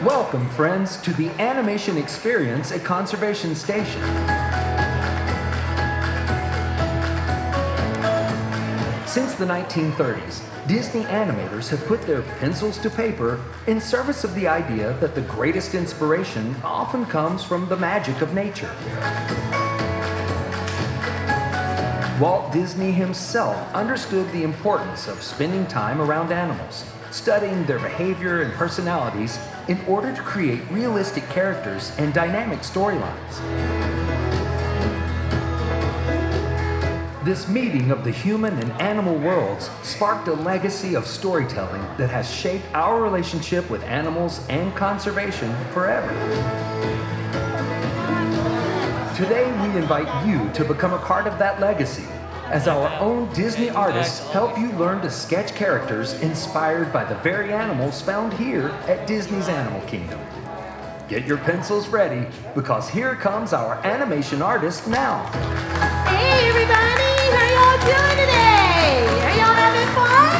Welcome, friends, to the animation experience at Conservation Station. Since the 1930s, Disney animators have put their pencils to paper in service of the idea that the greatest inspiration often comes from the magic of nature. Walt Disney himself understood the importance of spending time around animals, studying their behavior and personalities in order to create realistic characters and dynamic storylines. This meeting of the human and animal worlds sparked a legacy of storytelling that has shaped our relationship with animals and conservation forever. Today, we invite you to become a part of that legacy as our own Disney artists help you learn to sketch characters inspired by the very animals found here at Disney's Animal Kingdom. Get your pencils ready, because here comes our animation artist now. Hey everybody, how y'all doing today? Are y'all having fun?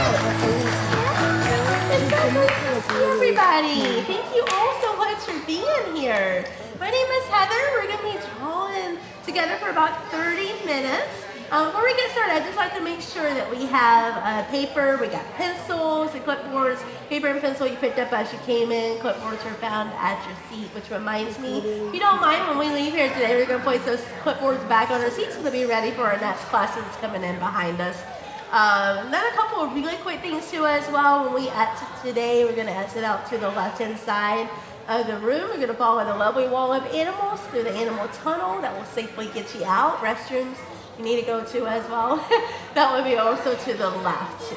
It's so good to see everybody. Thank you all so much for being here. My name is Heather. We're going to be drawing together for about 30 minutes. Before we get started, I'd just like to make sure that we have paper, we got pencils and clipboards. Paper and pencil you picked up as you came in. Clipboards are found at your seat, which reminds me, if you don't mind, when we leave here today, we're going to place those clipboards back on our seats so they'll be ready for our next classes coming in behind us. Then a couple of really quick things too as well. When we exit today, we're going to exit out to the left-hand side of the room. We're going to follow the lovely wall of animals through the animal tunnel that will safely get you out. Restrooms you need to go to as well. That will be also to the left too.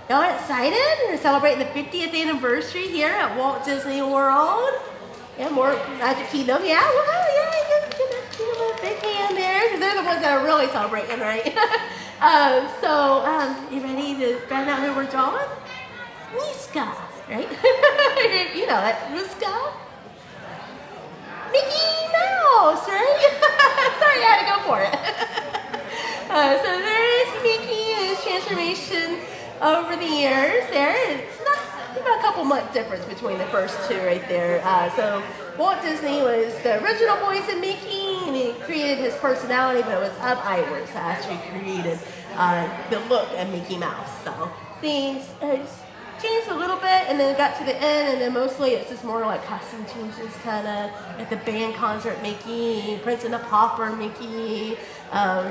Y'all excited? We're celebrating the 50th anniversary here at Walt Disney World. Yeah, more Magic Kingdom. Yeah, well, yeah, give them a big hand there, because they're the ones that are really celebrating, right? You ready to find out who we're drawing? Miska, right? You know that, Miska. Mickey Mouse, right? Sorry, I had to go for it. So there is Mickey and his transformation over the years. It's not about a couple months difference between the first two right there. So Walt Disney was the original voice of Mickey, and he created his personality, but it was Ub Iwerks that actually created the look of Mickey Mouse. So things changed a little bit, and then it got to the end, and then mostly it's just more like costume changes, kind of at the band concert Mickey, Prince and the Pauper Mickey,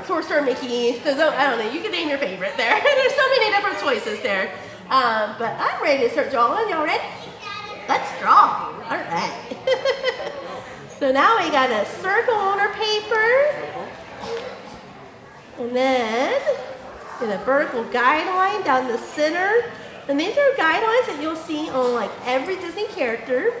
Sorcerer Mickey. So I don't know, you can name your favorite there. There's so many different choices there. But I'm ready to start drawing. Y'all ready? Let's draw. All right. So now we got a circle on our paper, and then get a vertical guideline down the center. And these are guidelines that you'll see on like every Disney character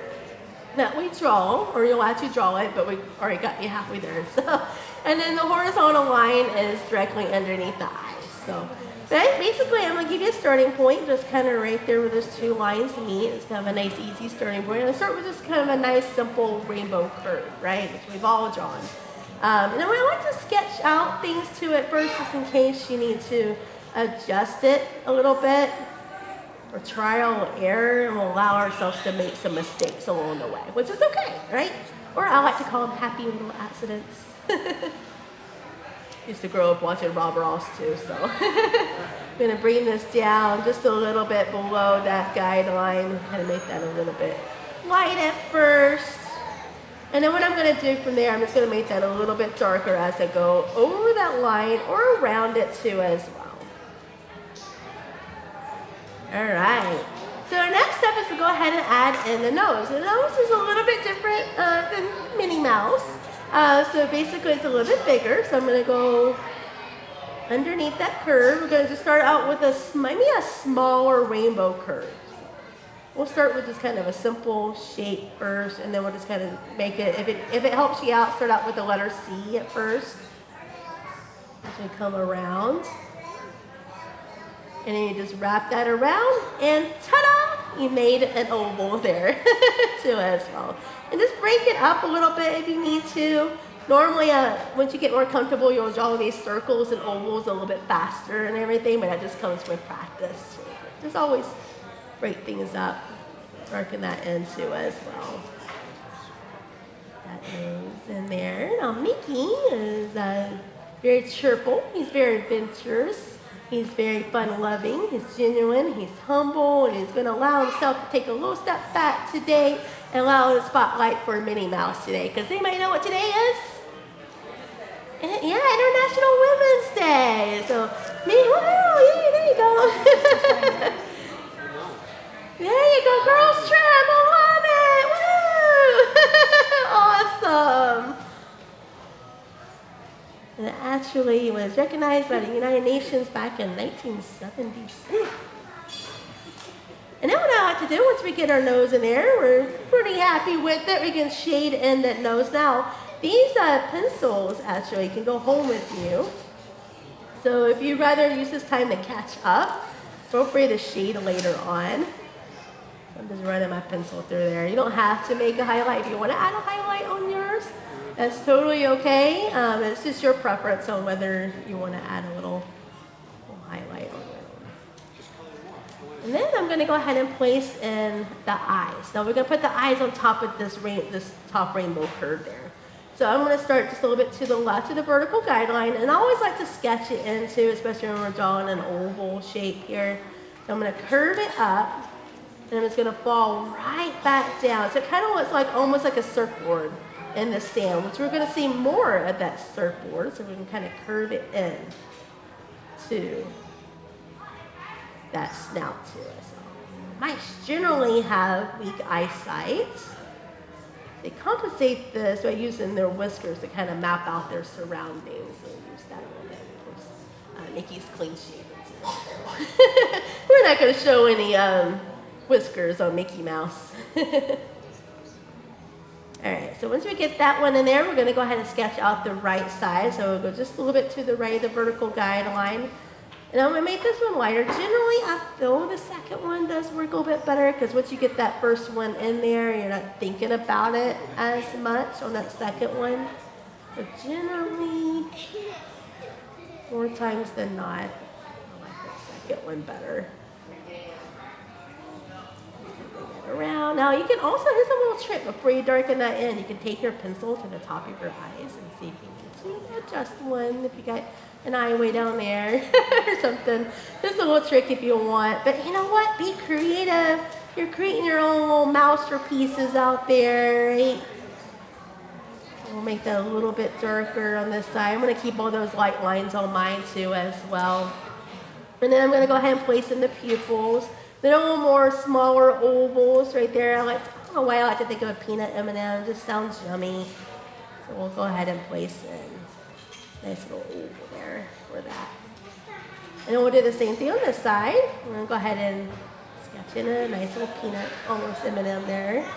that we draw, or you'll actually draw it, but we already got you halfway there. So, and then the horizontal line is directly underneath the eyes. So basically, I'm going to give you a starting point, just kind of right there where those two lines meet. It's kind of a nice, easy starting point. And I start with just kind of a nice, simple rainbow curve, right, which we've all drawn. And then I like to sketch out things to it first, just in case you need to adjust it a little bit. Or trial and error, and we'll allow ourselves to make some mistakes along the way, which is okay, right? Or I like to call them happy little accidents. Used to grow up watching Bob Ross too, so I'm gonna bring this down just a little bit below that guideline, kind of make that a little bit light at first. And then what I'm gonna do from there, I'm just gonna make that a little bit darker as I go over that line or around it too as well. All right, so our next step is to go ahead and add in the nose. The nose is a little bit different than Minnie Mouse. So basically it's a little bit bigger. So I'm gonna go underneath that curve. We're gonna just start out with maybe a smaller rainbow curve. We'll start with just kind of a simple shape first, and then we'll just kind of make it, if it helps you out, start out with the letter C at first. As we come around. And then you just wrap that around, and ta-da! You made an oval there too as well. And just break it up a little bit if you need to. Normally, once you get more comfortable, you'll draw these circles and ovals a little bit faster and everything, but that just comes with practice. Just always break things up. darken that in too as well. That nose in there. Now Mickey is very cheerful. He's very adventurous. He's very fun-loving. He's genuine. He's humble, and he's going to allow himself to take a little step back today and allow the spotlight for Minnie Mouse today. Because anybody know what today is? Yeah, International Women's Day. So, yeah, there you go. There you go, girls trip. I love it. Woo! Awesome. And it actually was recognized by the United Nations back in 1976. And then what I like to do, once we get our nose in there, we're pretty happy with it. We can shade in that nose. Now, these pencils actually can go home with you. So if you'd rather use this time to catch up, feel free to shade later on. I'm just running my pencil through there. You don't have to make a highlight. If you want to add a highlight on yours, that's totally okay. It's just your preference on whether you want to add a little highlight on it. And then I'm going to go ahead and place in the eyes. Now we're going to put the eyes on top of this top rainbow curve there. So I'm going to start just a little bit to the left of the vertical guideline. And I always like to sketch it into, especially when we're drawing an oval shape here. So I'm going to curve it up. And it's going to fall right back down. So it kind of looks like almost like a surfboard in the sand, which we're going to see more of that surfboard. So we can kind of curve it in to that snout to us. Mice generally have weak eyesight. They compensate this by using their whiskers to kind of map out their surroundings. So we'll use that a little bit. Of course, Mickey's clean shaven. We're not going to show any whiskers on Mickey Mouse. All right, so once we get that one in there, we're going to go ahead and sketch out the right side. So we'll go just a little bit to the right of the vertical guideline. And I'm going to make this one lighter. Generally, I feel the second one does work a little bit better because once you get that first one in there, you're not thinking about it as much on that second one. But generally, more times than not, I like that second one better. Around. Now you can also, here's a little trick before you darken that in. You can take your pencil to the top of your eyes and see if you can adjust one if you got an eye way down there or something. Just a little trick if you want. But you know what? Be creative. You're creating your own little masterpieces out there, right? We'll make that a little bit darker on this side. I'm going to keep all those light lines on mine too as well. And then I'm going to go ahead and place in the pupils. They're a little more smaller ovals right there. I don't know why I like to think of a peanut M&M. It just sounds yummy. So we'll go ahead and place in nice little oval there for that. And then we'll do the same thing on this side. We're going to go ahead and sketch in a nice little peanut, almost M&M there.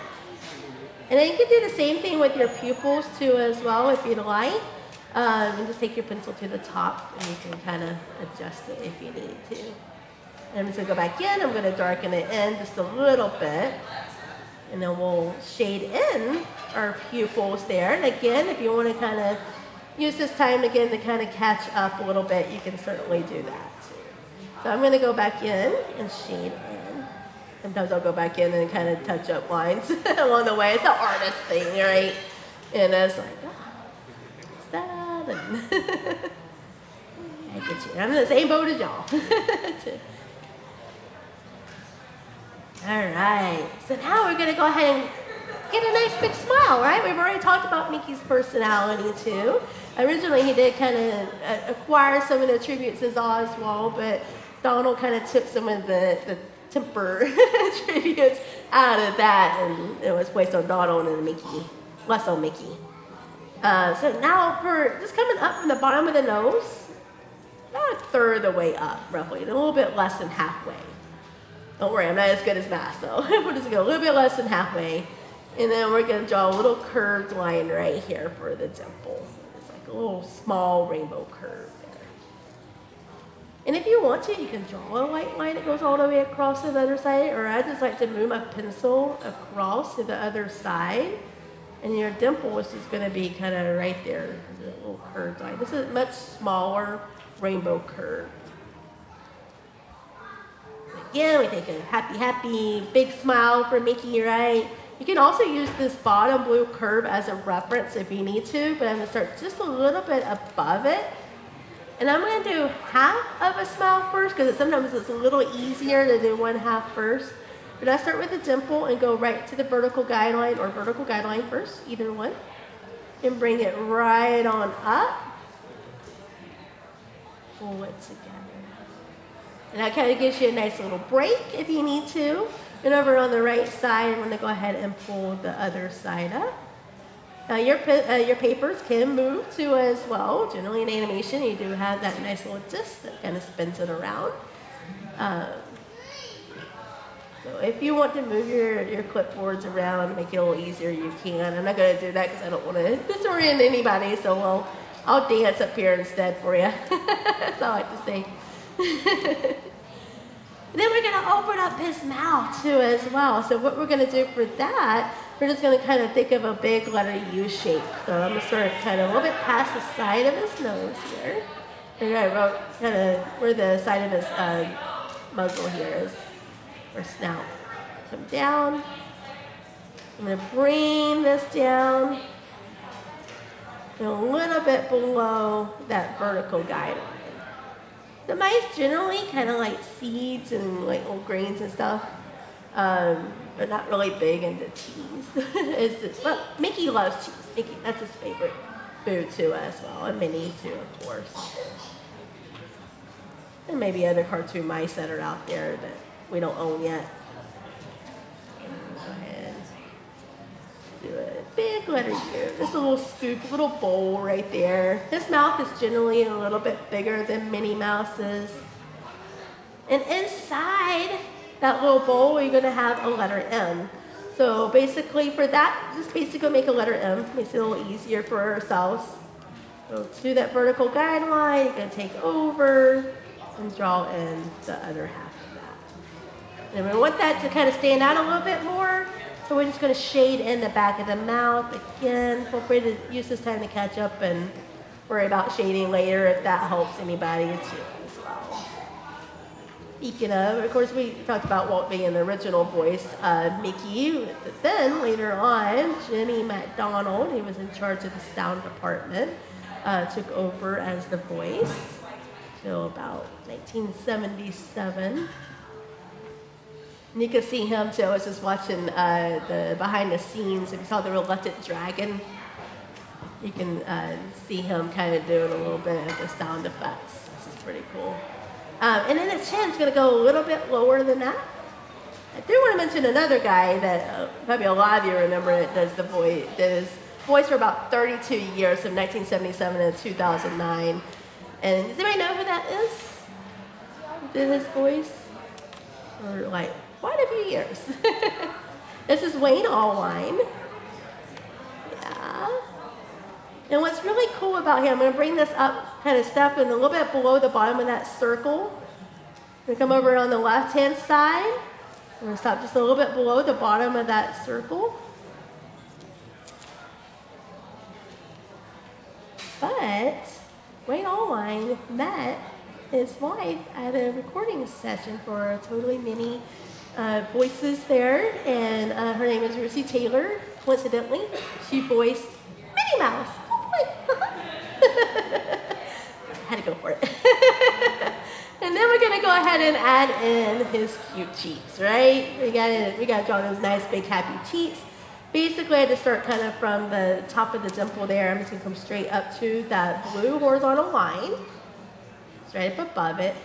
And then you can do the same thing with your pupils too as well if you'd like. And just take your pencil to the top and you can kind of adjust it if you need to. And I'm just going to go back in. I'm going to darken it in just a little bit. And then we'll shade in our pupils there. And again, if you want to kind of use this time again to kind of catch up a little bit, you can certainly do that too. So I'm going to go back in and shade in. Sometimes I'll go back in and kind of touch up lines along the way. It's an artist thing, right? And it's like, what's that? And I get you. I'm in the same boat as y'all. All right, so now we're going to go ahead and get a nice big smile, right? We've already talked about Mickey's personality, too. Originally, he did kind of acquire some of the attributes as Oswald, but Donald kind of took some of the temper attributes out of that, and it was placed on Donald and Mickey, less on Mickey. So now, for just coming up from the bottom of the nose, about a third of the way up, roughly, and a little bit less than halfway. Don't worry, I'm not as good as math, so we're just going to go a little bit less than halfway. And then we're going to draw a little curved line right here for the dimple. It's like a little small rainbow curve there. And if you want to, you can draw a white line that goes all the way across to the other side, or I just like to move my pencil across to the other side. And your dimple is just going to be kind of right there, a little curved line. This is a much smaller rainbow curve. again, we think a happy, happy, big smile for Mickey, right? You can also use this bottom blue curve as a reference if you need to, but I'm going to start just a little bit above it. And I'm going to do half of a smile first because sometimes it's a little easier to do one half first. But I start with the dimple and go right to the vertical guideline or vertical guideline first, either one. And bring it right on up. Pull it together. And that kind of gives you a nice little break if you need to. And over on the right side, I'm going to go ahead and pull the other side up. Now your papers can move too as well. Generally in animation, you do have that nice little disc that kind of spins it around. So if you want to move your clipboards around and make it a little easier, you can. I'm not going to do that because I don't want to disorient anybody, so I'll dance up here instead for you. That's all I like to say. And then we're going to open up his mouth too as well. So what we're going to do for that, we're just going to kind of think of a big letter U shape. So I'm going to sort of kind of a little bit past the side of his nose here. And I wrote kind of where the side of his muzzle here is, or snout. Come down. I'm going to bring this down and a little bit below that vertical guideline. The mice generally kind of like seeds and like little grains and stuff. They're not really big into cheese. Well, Mickey loves cheese. Mickey, that's his favorite food too as well. And Minnie too, of course. And maybe other cartoon mice that are out there that we don't own yet. Go ahead. Do a big letter U. Just a little scoop, a little bowl right there. His mouth is generally a little bit bigger than Minnie Mouse's. And inside that little bowl, you're going to have a letter M. So basically for that, just basically make a letter M. Makes it a little easier for ourselves. Go to that vertical guideline. You're going to take over and draw in the other half of that. And we want that to kind of stand out a little bit more. So we're just going to shade in the back of the mouth. Again, feel free to use this time to catch up and worry about shading later if that helps anybody too as well. Speaking of course, we talked about Walt being the original voice of Mickey. But then later on, Jenny MacDonald, who was in charge of the sound department, took over as the voice till about 1977. And you can see him too. I was just watching the behind the scenes. If you saw the Reluctant Dragon, you can see him kind of doing a little bit of the sound effects. This is pretty cool. And then his chin's going to go a little bit lower than that. I do want to mention another guy that probably a lot of you remember that does the voice. Did his voice for about 32 years, from 1977 to 2009. And does anybody know who that is? Did his voice? Or like quite a few years. This is Wayne Allwine. Yeah. And what's really cool about him, I'm going to bring this up, kind of step in a little bit below the bottom of that circle. I'm going to come over on the left-hand side. I'm going to stop just a little bit below the bottom of that circle. But Wayne Allwine met his wife at a recording session for Totally Mini voices there, and her name is Russi Taylor. Coincidentally, she voiced Minnie Mouse. Had to go for it. And then we're gonna go ahead and add in his cute cheeks, right? We gotta draw those nice big happy cheeks. Basically, I had to start kind of from the top of the dimple there. I'm just gonna come straight up to that blue horizontal line. Right up above it,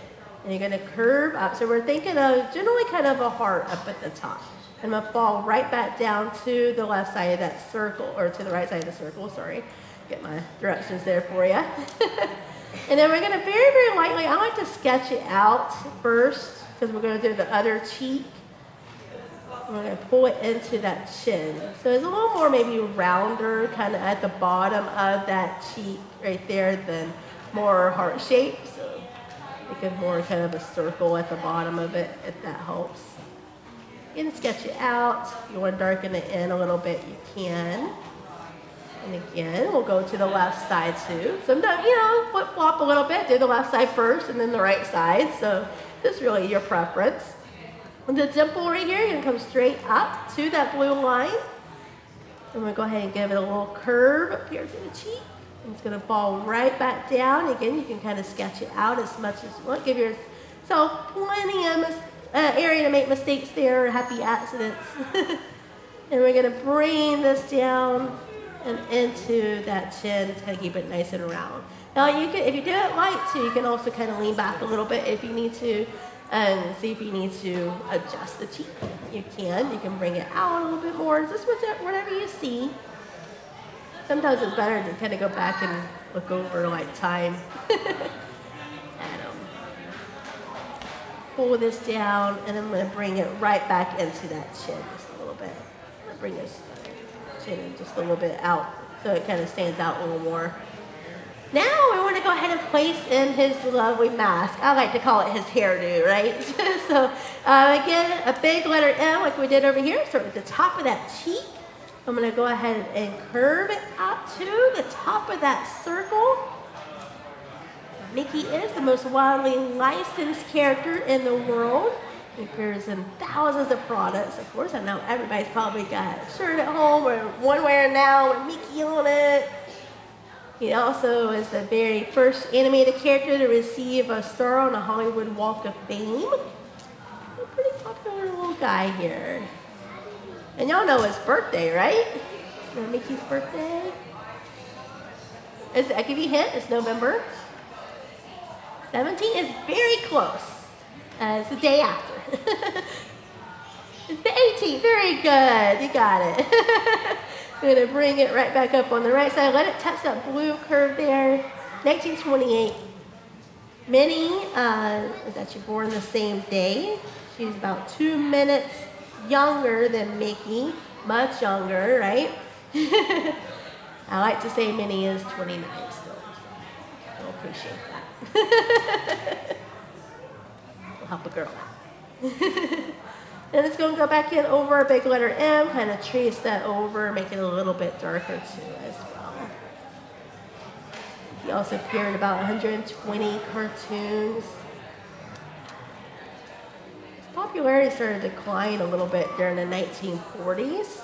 and you're going to curve up. So we're thinking of generally kind of a heart up at the top. I'm going to fall right back down to the left side of that circle, or to the right side of the circle, sorry. Get my directions there for you. And then we're going to very, very lightly, I like to sketch it out first, because we're going to do the other cheek. We're going to pull it into that chin. So it's a little more maybe rounder, kind of at the bottom of that cheek right there than more heart shape. So make it more kind of a circle at the bottom of it, if that helps. You can sketch it out. If you want to darken it in a little bit, you can. And again, we'll go to the left side too. Sometimes, flip-flop a little bit. Do the left side first and then the right side. So this is really your preference. The dimple right here, you're gonna come straight up to that blue line. I'm gonna go ahead and give it a little curve up here to the cheek. And it's gonna fall right back down. Again, you can kind of sketch it out as much as you want. Give yourself plenty of area to make mistakes there, or happy accidents. And we're gonna bring this down and into that chin. Just kind of keep it nice and round. Now, you can, if you didn't like to, you can also kind of lean back a little bit if you need to, and see if you need to adjust the cheek. You can bring it out a little bit more. Just whatever you see. Sometimes it's better to kind of go back and look over like time. And pull this down, and I'm going to bring it right back into that chin just a little bit. I'm going to bring this chin just a little bit out so it kind of stands out a little more. Now we want to go ahead and place in his lovely mask. I like to call it his hairdo, right? So again, a big letter M like we did over here. Start at the top of that cheek. I'm going to go ahead and curve it out to the top of that circle. Mickey is the most widely licensed character in the world. He appears in thousands of products. Of course, I know everybody's probably got a shirt at home or one wearing now with Mickey on it. He also is the very first animated character to receive a star on the Hollywood Walk of Fame. A pretty popular little guy here. And y'all know his birthday, right? You know Mickey's birthday? I give you a hint, it's November 17th. Is very close. It's the day after. It's the 18th. Very good. You got it. We're going to bring it right back up on the right side. Let it touch that blue curve there. 1928. Minnie was actually born the same day. She's about 2 minutes younger than Mickey. Much younger, right? I like to say Minnie is 29 still. So I appreciate that. We'll help a girl out. And it's going to go back in over a big letter M, kind of trace that over, make it a little bit darker too as well. He also appeared in about 120 cartoons. His popularity started to decline a little bit during the 1940s.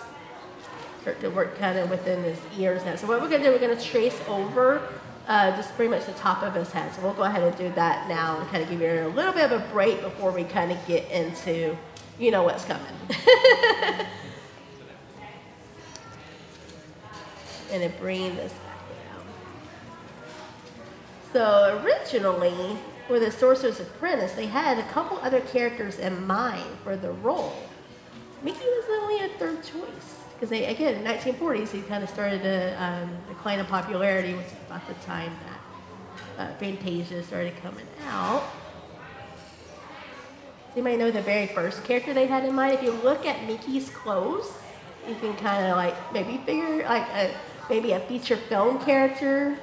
Start to work kind of within his ears now. So what we're going to do, we're going to trace over just pretty much the top of his head. So we'll go ahead and do that now and kind of give you a little bit of a break before we kind of get into you know what's coming. And then bring this back down. So originally, for the Sorcerer's Apprentice, they had a couple other characters in mind for the role. Mickey was only a third choice. Because again, in the 1940s, he kind of started to decline in popularity, which is about the time that Fantasia started coming out. You might know the very first character they had in mind. If you look at Mickey's clothes, you can kind of like maybe figure like maybe a feature film character.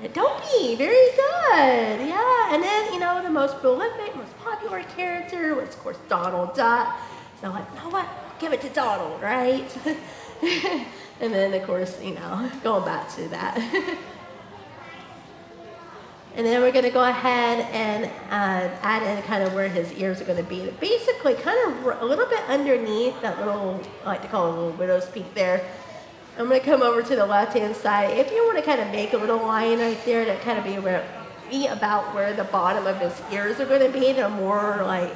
Dopey, very good, yeah. And then the most prolific, most popular character was of course Donald Duck. So like, you know what? Give it to Donald, right? And then of course going back to that. And then we're going to go ahead and add in kind of where his ears are going to be. Basically, kind of a little bit underneath that little, I like to call it a little widow's peak there. I'm going to come over to the left-hand side. If you want to kind of make a little line right there to kind of be about where the bottom of his ears are going to be, they're more like,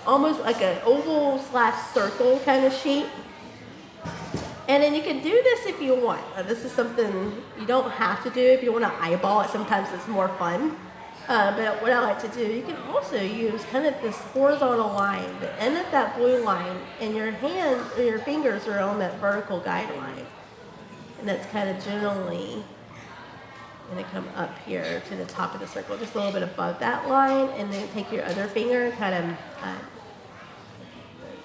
almost like an oval/circle kind of shape. And then you can do this if you want. This is something you don't have to do if you want to eyeball it. Sometimes it's more fun. But what I like to do, you can also use kind of this horizontal line, the end of that blue line, and your hand or your fingers are on that vertical guideline. And that's kind of generally going to come up here to the top of the circle, just a little bit above that line, and then take your other finger and kind of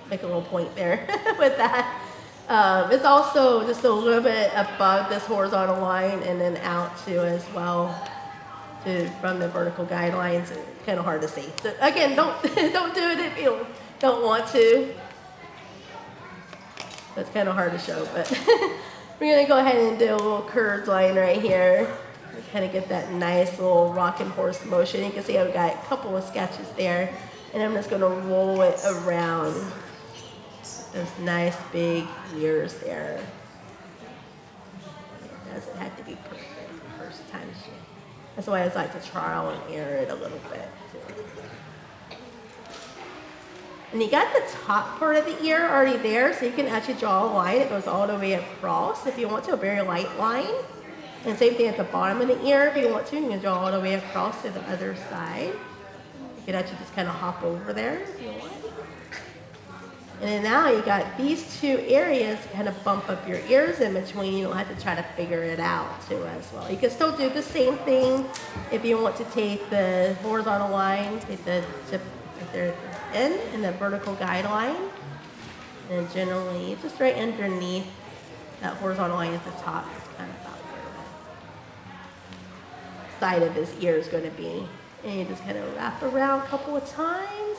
make a little point there with that. It's also just a little bit above this horizontal line and then out too as well from the vertical guidelines. It's kind of hard to see. So again, don't do it if you don't want to. It's kind of hard to show, but we're going to go ahead and do a little curved line right here. Kind of get that nice little rocking horse motion. You can see I've got a couple of sketches there, and I'm just going to roll it around. Those nice big ears there. It doesn't have to be perfect the first time. That's why I like to trial and error it a little bit. And you got the top part of the ear already there, so you can actually draw a line that goes all the way across if you want to, a very light line. And same thing at the bottom of the ear. If you want to, you can draw all the way across to the other side. You can actually just kind of hop over there if you want. And then now you got these two areas to kind of bump up your ears in between. You don't have to try to figure it out too as well. You can still do the same thing if you want to take the horizontal line, take the tip right there at the end, and the vertical guideline. And generally, just right underneath that horizontal line at the top, it's kind of about where the side of his ear is going to be. And you just kind of wrap around a couple of times.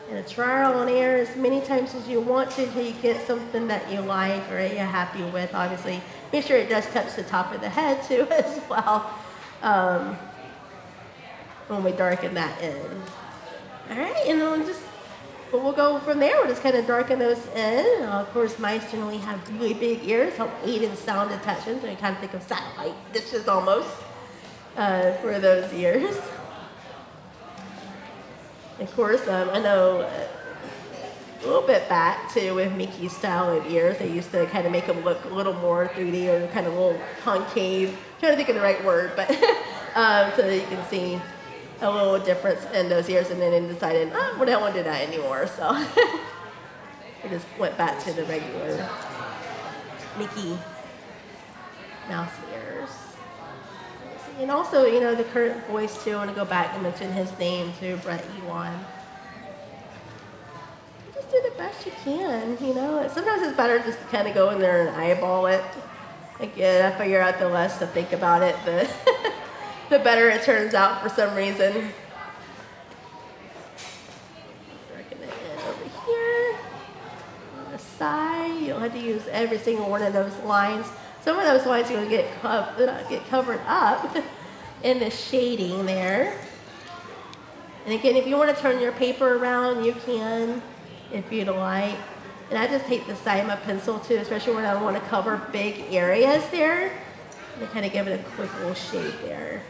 And a trial and error as many times as you want to until you get something that you like or that you're happy with. Obviously, make sure it does touch the top of the head too as well when we darken that in. All right, and then we'll go from there. We'll just kind of darken those in. Of course, mice generally have really big ears, help aid in sound detection. So you kind of think of satellite dishes almost for those ears. Of course, I know a little bit back to with Mickey's style of ears, they used to kind of make them look a little more 3D or kind of a little concave. I'm trying to think of the right word, but so that you can see a little difference in those ears, and then they decided, we don't want to do that anymore. So we just went back to the regular Mickey Mouse ears. And also, the current voice too, I want to go back and mention his name too, Brett Ewan. Just do the best you can, Sometimes it's better just to kind of go in there and eyeball it. Again, I figure out the less to think about it, the better it turns out for some reason. Working it in over here. On the side, you don't have to use every single one of those lines. Some of those lines are going to get covered up in the shading there. And again, if you want to turn your paper around, you can, if you'd like. And I just take the side of my pencil too, especially when I want to cover big areas there. And kind of give it a quick little shade there.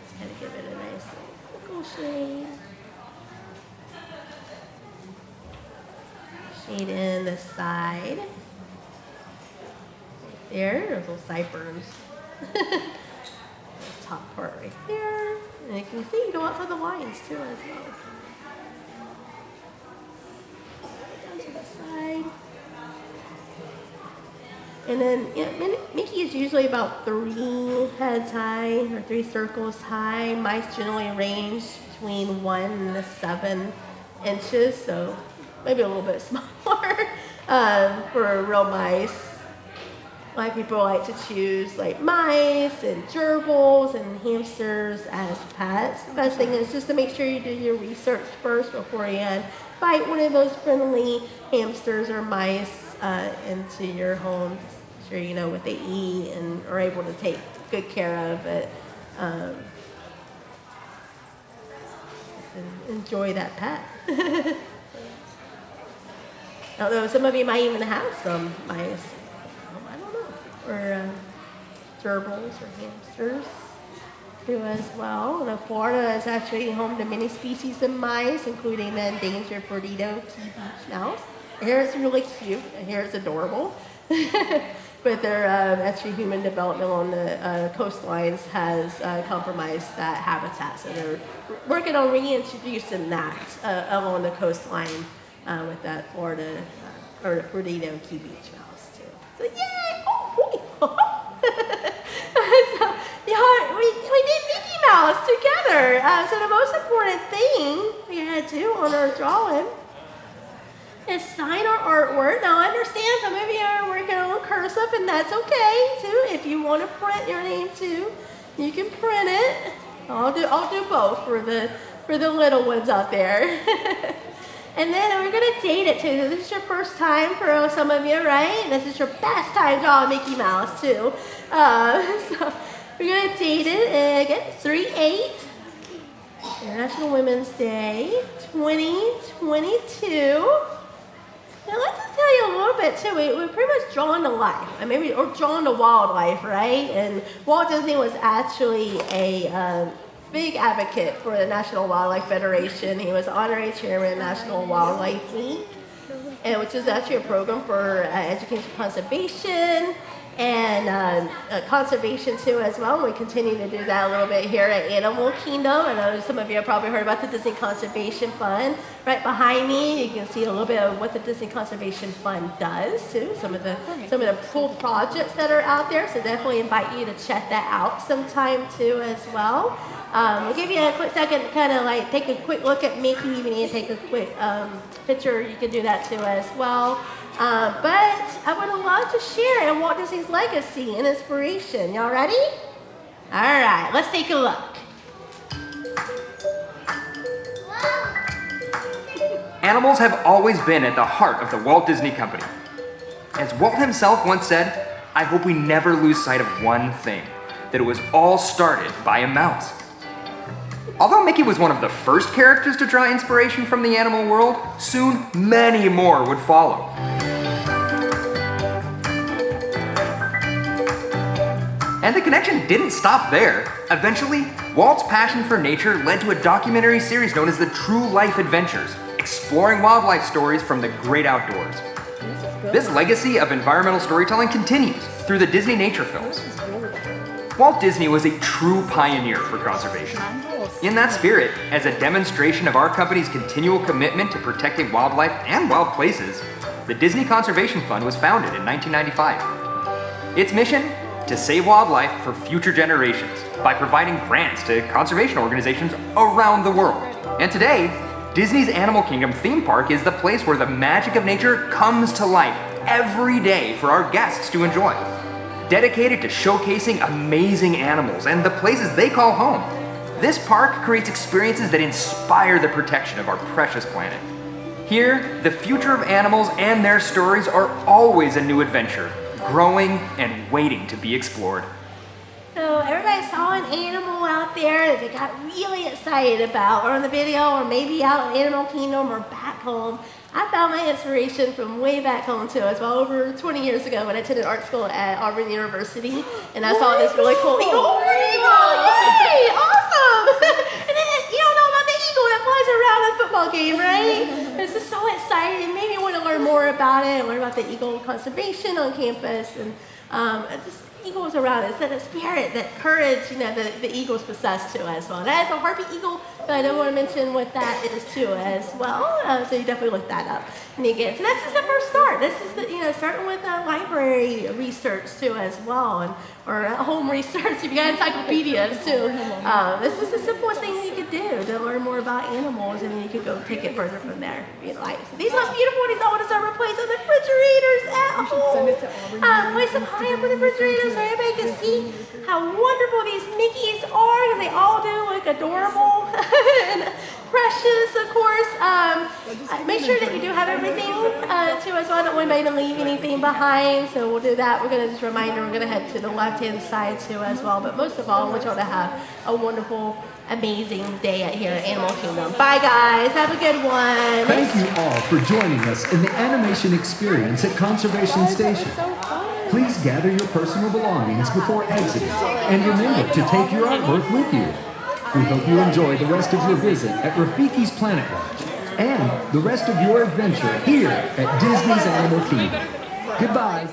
Just kind of give it a nice little shade. Shade in the side. Right there, those little sideburns. The top part right there. And you can see you go outside the lines too as well. Down to the side. And then Mickey is usually about 3 heads high or 3 circles high. Mice generally range between 1 and 7 inches, so maybe a little bit smaller for real mice. A lot of people like to choose like mice and gerbils and hamsters as pets. The best thing is just to make sure you do your research first before you invite one of those friendly hamsters or mice into your home. Just sure you know what they eat and are able to take good care of it. And enjoy that pet. I don't know, some of you might even have some mice, I don't know, or gerbils or hamsters too as well. And Florida is actually home to many species of mice, including the endangered Perdido key beach mouse. Here it's really cute, here it's adorable. But their actually human development on the coastlines has compromised that habitat. So they're working on reintroducing that along the coastline with that Florida or the Perdido key beach mouse too. So yay! Oh boy! So yeah, we did Mickey Mouse together. So the most important thing we had to on our drawing is sign our artwork. Now I understand some of you are working on cursive, and that's okay too. If you want to print your name too, you can print it. I'll do both for the little ones out there. And then we're gonna date it too. So this is your first time for some of you, right? And this is your best time drawing Mickey Mouse too. So we're gonna date it again, 3/8, International Women's Day, 2022. Now let's just tell you a little bit too. We're pretty much drawn to life, and maybe or drawn to wildlife, right? And Walt Disney was actually a big advocate for the National Wildlife Federation. He was honorary chairman of National Wildlife Week, which is actually a program for education conservation and conservation too as well. And we continue to do that a little bit here at Animal Kingdom. I know some of you have probably heard about the Disney Conservation Fund. Right behind me, you can see a little bit of what the Disney Conservation Fund does too. Some of the cool projects that are out there. So definitely invite you to check that out sometime too as well. We'll give you a quick second to kind of like take a quick look at Mickey. If you need to take a quick picture, you can do that too as well. But I would love to share Walt Disney's legacy and inspiration. Y'all ready? All right, let's take a look. Animals have always been at the heart of the Walt Disney Company. As Walt himself once said, "I hope we never lose sight of one thing, that it was all started by a mouse." Although Mickey was one of the first characters to draw inspiration from the animal world, soon many more would follow. And the connection didn't stop there. Eventually, Walt's passion for nature led to a documentary series known as the True Life Adventures, exploring wildlife stories from the great outdoors. This legacy of environmental storytelling continues through the Disney nature films. Walt Disney was a true pioneer for conservation. In that spirit, as a demonstration of our company's continual commitment to protecting wildlife and wild places, the Disney Conservation Fund was founded in 1995. Its mission? To save wildlife for future generations by providing grants to conservation organizations around the world. And today, Disney's Animal Kingdom theme park is the place where the magic of nature comes to life every day for our guests to enjoy. Dedicated to showcasing amazing animals and the places they call home, this park creates experiences that inspire the protection of our precious planet. Here, the future of animals and their stories are always a new adventure, growing and waiting to be explored. So everybody saw an animal out there that they got really excited about, or in the video, or maybe out in Animal Kingdom or back home. I found my inspiration from way back home too, as well, over 20 years ago when I attended art school at Auburn University, and I saw this really cool eagle. Oh, yay! Awesome! And then you don't know about the eagle that flies around a football game, right? It's just so exciting. Maybe you want to learn more about it, learn about the eagle conservation on campus, and just eagles around us, that spirit, that courage, that the eagles possess too as well. And that is a harpy eagle, but I don't want to mention what that is too as well. So you definitely look that up. And again, so that's just the first start. This is the starting with library research too as well, or home research if you got encyclopedias too. This is the simplest thing you could do to learn more about animals, and then you could go take it further from there. So these are beautiful. These always are replacing the refrigerators at home. Place them high up in the refrigerators so everybody can see how wonderful these Mickeys are, because they all do look adorable and precious, of course. Make sure that you do have everything too as well. I don't want anybody to leave anything behind, so we'll do that. We're going to just reminder, we're going to head to the left-hand side too as well. But most of all, I want y'all to have a wonderful, amazing day out here at Animal Kingdom. Bye, guys. Have a good one. Thank you all for joining us in the animation experience at Conservation Station. Please gather your personal belongings before exiting, and remember to take your artwork with you. We hope you enjoy the rest of your visit at Rafiki's Planet Lodge and the rest of your adventure here at Disney's Animal Kingdom. Goodbye.